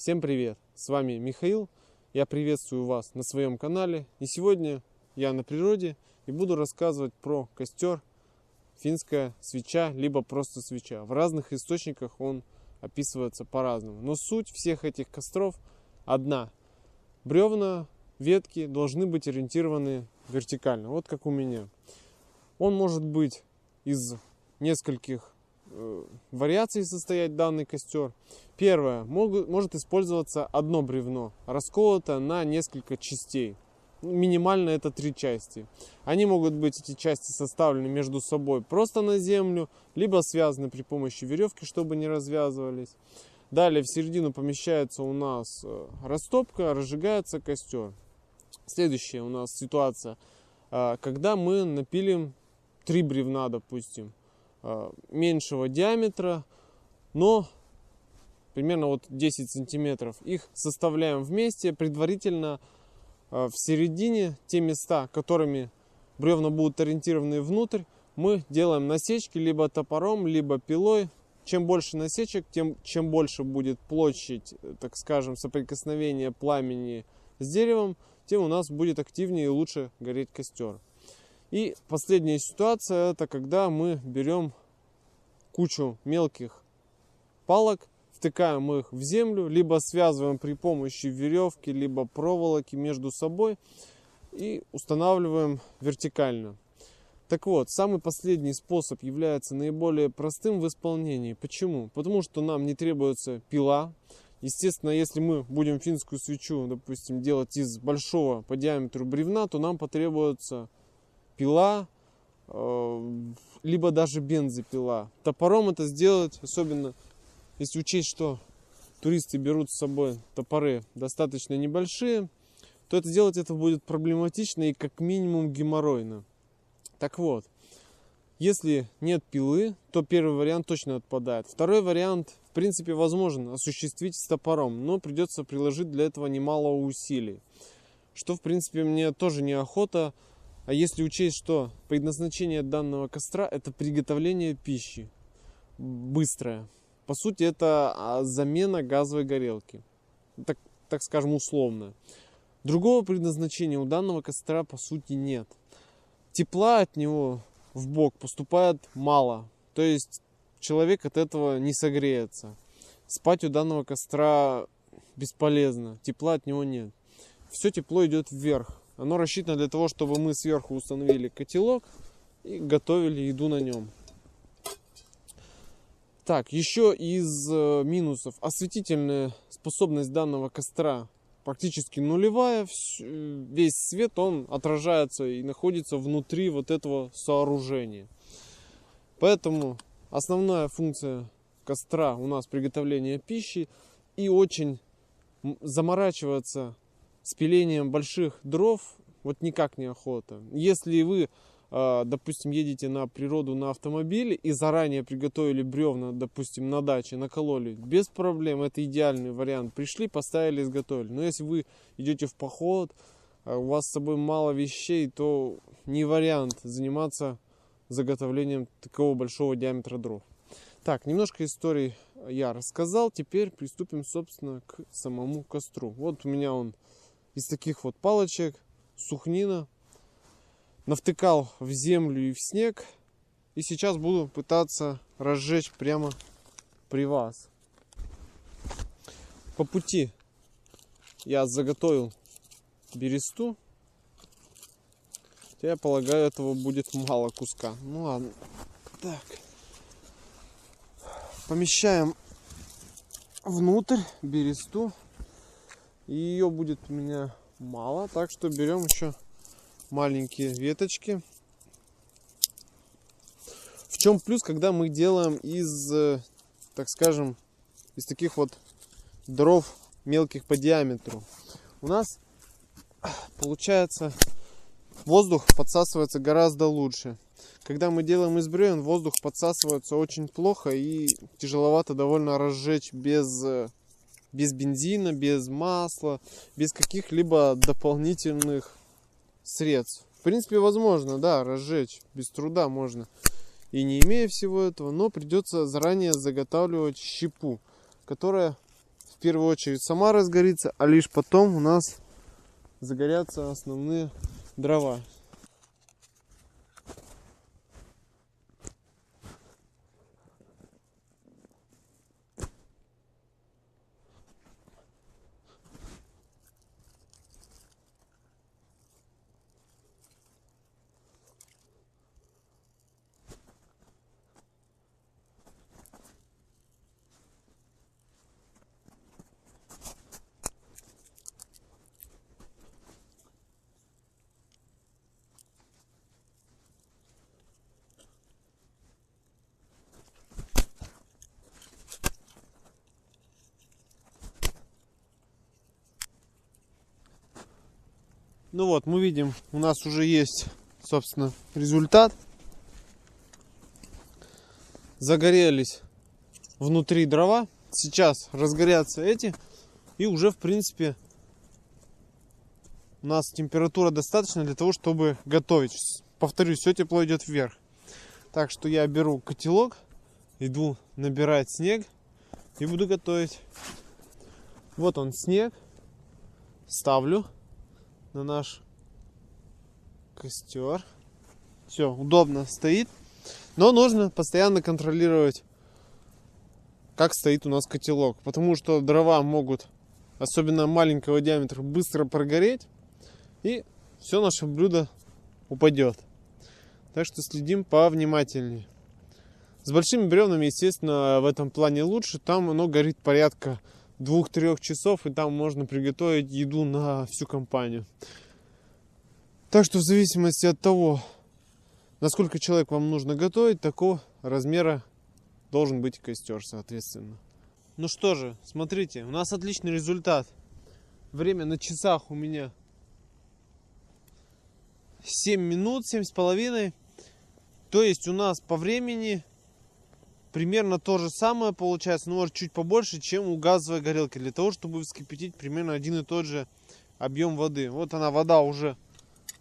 Всем привет! С вами Михаил. Я приветствую вас на своем канале. И сегодня я на природе и буду рассказывать про костер, финская свеча, либо просто свеча. В разных источниках он описывается по-разному. Но суть всех этих костров одна. Бревна, ветки должны быть ориентированы вертикально. Вот как у меня. Он может быть из нескольких вариаций состоять данный костер. Первое. Может использоваться одно бревно, расколото на несколько частей. Минимально это 3 части. Они могут быть, эти части, составлены между собой просто на землю, либо связаны при помощи веревки, чтобы не развязывались. Далее в середину помещается у нас растопка, разжигается костер. Следующая у нас ситуация, когда мы напилим 3 бревна, допустим, меньшего диаметра, но примерно вот 10 сантиметров. Их составляем вместе, предварительно в середине те места, которыми бревна будут ориентированы внутрь, мы делаем насечки либо топором, либо пилой. Чем больше насечек, чем больше будет площадь, так скажем, соприкосновения пламени с деревом, тем у нас будет активнее и лучше гореть костер. И последняя ситуация, это когда мы берем кучу мелких палок, втыкаем их в землю, либо связываем при помощи веревки, либо проволоки между собой и устанавливаем вертикально. Так вот, самый последний способ является наиболее простым в исполнении. Почему? Потому что нам не требуется пила. Естественно, если мы будем финскую свечу, допустим, делать из большого по диаметру бревна, то нам потребуется пила, либо даже бензопила. Топором это сделать, особенно если учесть, что туристы берут с собой топоры достаточно небольшие, то сделать это будет проблематично и как минимум геморройно. Так вот, если нет пилы, то первый вариант точно отпадает. Второй вариант, в принципе, возможно осуществить с топором, но придется приложить для этого немало усилий. Что, в принципе, мне тоже неохота. А если учесть, что предназначение данного костра – это приготовление пищи, быстрое. По сути, это замена газовой горелки, так скажем, условно. Другого предназначения у данного костра, по сути, нет. Тепла от него в бок поступает мало, то есть человек от этого не согреется. Спать у данного костра бесполезно, тепла от него нет. Все тепло идет вверх. Оно рассчитано для того, чтобы мы сверху установили котелок и готовили еду на нем. Так, еще из минусов. Осветительная способность данного костра практически нулевая. Весь свет он отражается и находится внутри вот этого сооружения. Поэтому основная функция костра у нас приготовление пищи. И очень заморачиваться с пилением больших дров вот никак не охота. Если вы, допустим, едете на природу на автомобиле и заранее приготовили бревна, допустим, на даче, накололи, без проблем, это идеальный вариант. Пришли, поставили, изготовили. Но если вы идете в поход, у вас с собой мало вещей, то не вариант заниматься заготовлением такого большого диаметра дров. Так, немножко историй я рассказал. Теперь приступим, собственно, к самому костру. Вот у меня он из таких вот палочек, сухнина. Навтыкал в землю и в снег. И сейчас буду пытаться разжечь прямо при вас. По пути я заготовил бересту. Я полагаю, этого будет мало куска. Ну ладно. Так. Помещаем внутрь бересту. И ее будет у меня мало, так что берем еще маленькие веточки. В чем плюс, когда мы делаем из, так скажем, из таких вот дров мелких по диаметру? У нас получается воздух подсасывается гораздо лучше. Когда мы делаем из бревен, воздух подсасывается очень плохо и тяжеловато довольно разжечь без бензина, без масла, без каких-либо дополнительных средств. В принципе, возможно, да, разжечь без труда можно. И не имея всего этого, но придется заранее заготавливать щепу, которая первую очередь сама разгорится, а лишь потом у нас загорятся основные дрова. Ну вот, мы видим, у нас уже есть, собственно, результат. Загорелись внутри дрова. Сейчас разгорятся эти. И уже, в принципе, у нас температура достаточно для того, чтобы готовить. Повторюсь, все тепло идет вверх. Так что я беру котелок, иду набирать снег и буду готовить. Вот он, снег. Ставлю на наш костер. Все, удобно стоит. Но нужно постоянно контролировать, как стоит у нас котелок. Потому что дрова могут, особенно маленького диаметра, быстро прогореть. И все наше блюдо упадет. Так что следим повнимательнее. С большими бревнами, естественно, в этом плане лучше. Там оно горит порядка 2-3 часов, и там можно приготовить еду на всю компанию. Так что в зависимости от того, насколько человек вам нужно готовить, такого размера должен быть костер, соответственно. Ну что же, смотрите, у нас отличный результат. Время на часах у меня 7 минут, 7,5. То есть у нас по времени примерно то же самое получается, но может чуть побольше, чем у газовой горелки. Для того, чтобы вскипятить примерно один и тот же объем воды. Вот она, вода уже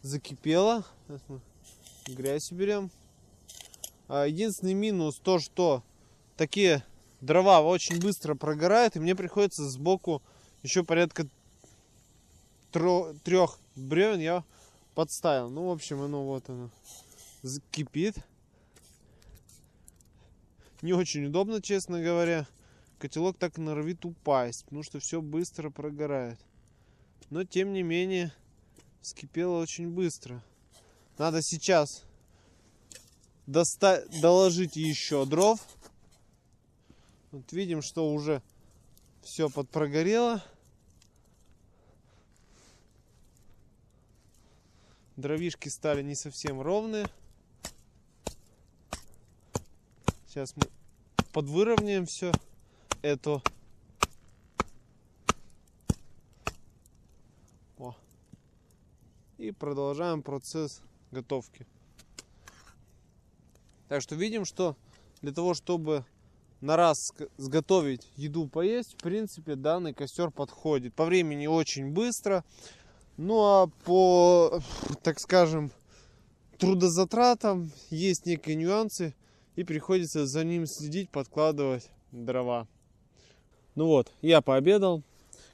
закипела. Сейчас мы грязь уберем. Единственный минус то, что такие дрова очень быстро прогорают, и мне приходится сбоку еще порядка 3 бревен я подставил. Ну, в общем, оно вот оно кипит. Не очень удобно, честно говоря. Котелок так норовит упасть, потому что все быстро прогорает. Но, тем не менее, вскипело очень быстро. Надо сейчас доложить еще дров. Вот видим, что уже все подпрогорело. Дровишки стали не совсем ровные. Сейчас мы подвыровняем все это. И продолжаем процесс готовки. Так что видим, что для того, чтобы на раз сготовить еду поесть, в принципе, данный костер подходит. По времени очень быстро. Ну а по, так скажем, трудозатратам есть некие нюансы. И приходится за ним следить, подкладывать дрова. Ну вот, я пообедал.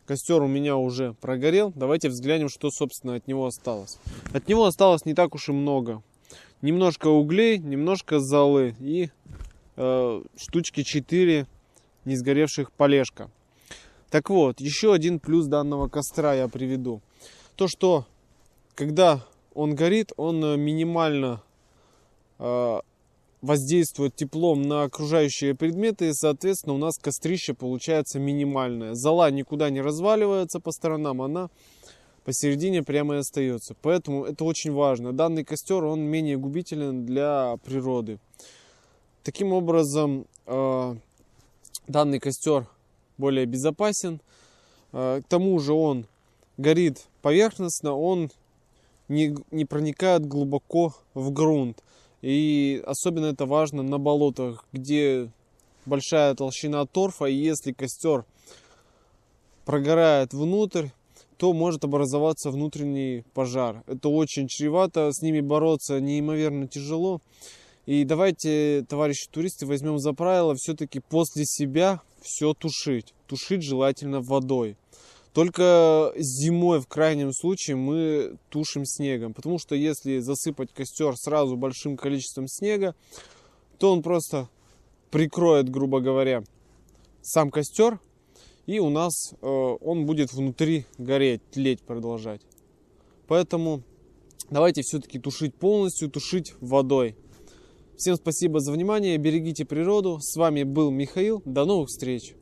Костер у меня уже прогорел. Давайте взглянем, что, собственно, от него осталось. От него осталось не так уж и много. Немножко углей, немножко золы и штучки 4 не сгоревших полежка. Так вот, еще один плюс данного костра я приведу. То, что когда он горит, он минимально воздействует теплом на окружающие предметы, и, соответственно, у нас кострище получается минимальное. Зола никуда не разваливается по сторонам, она посередине прямо и остается. Поэтому это очень важно. Данный костер, он менее губителен для природы. Таким образом, данный костер более безопасен. К тому же он горит поверхностно, он не проникает глубоко в грунт. И особенно это важно на болотах, где большая толщина торфа, и если костер прогорает внутрь, то может образоваться внутренний пожар. Это очень чревато, с ними бороться неимоверно тяжело. И давайте, товарищи туристы, возьмем за правило все-таки после себя все тушить. Тушить желательно водой. Только зимой в крайнем случае мы тушим снегом. Потому что если засыпать костер сразу большим количеством снега, то он просто прикроет, грубо говоря, сам костер. И у нас он будет внутри гореть, тлеть продолжать. Поэтому давайте все-таки тушить полностью, тушить водой. Всем спасибо за внимание, берегите природу. С вами был Михаил. До новых встреч!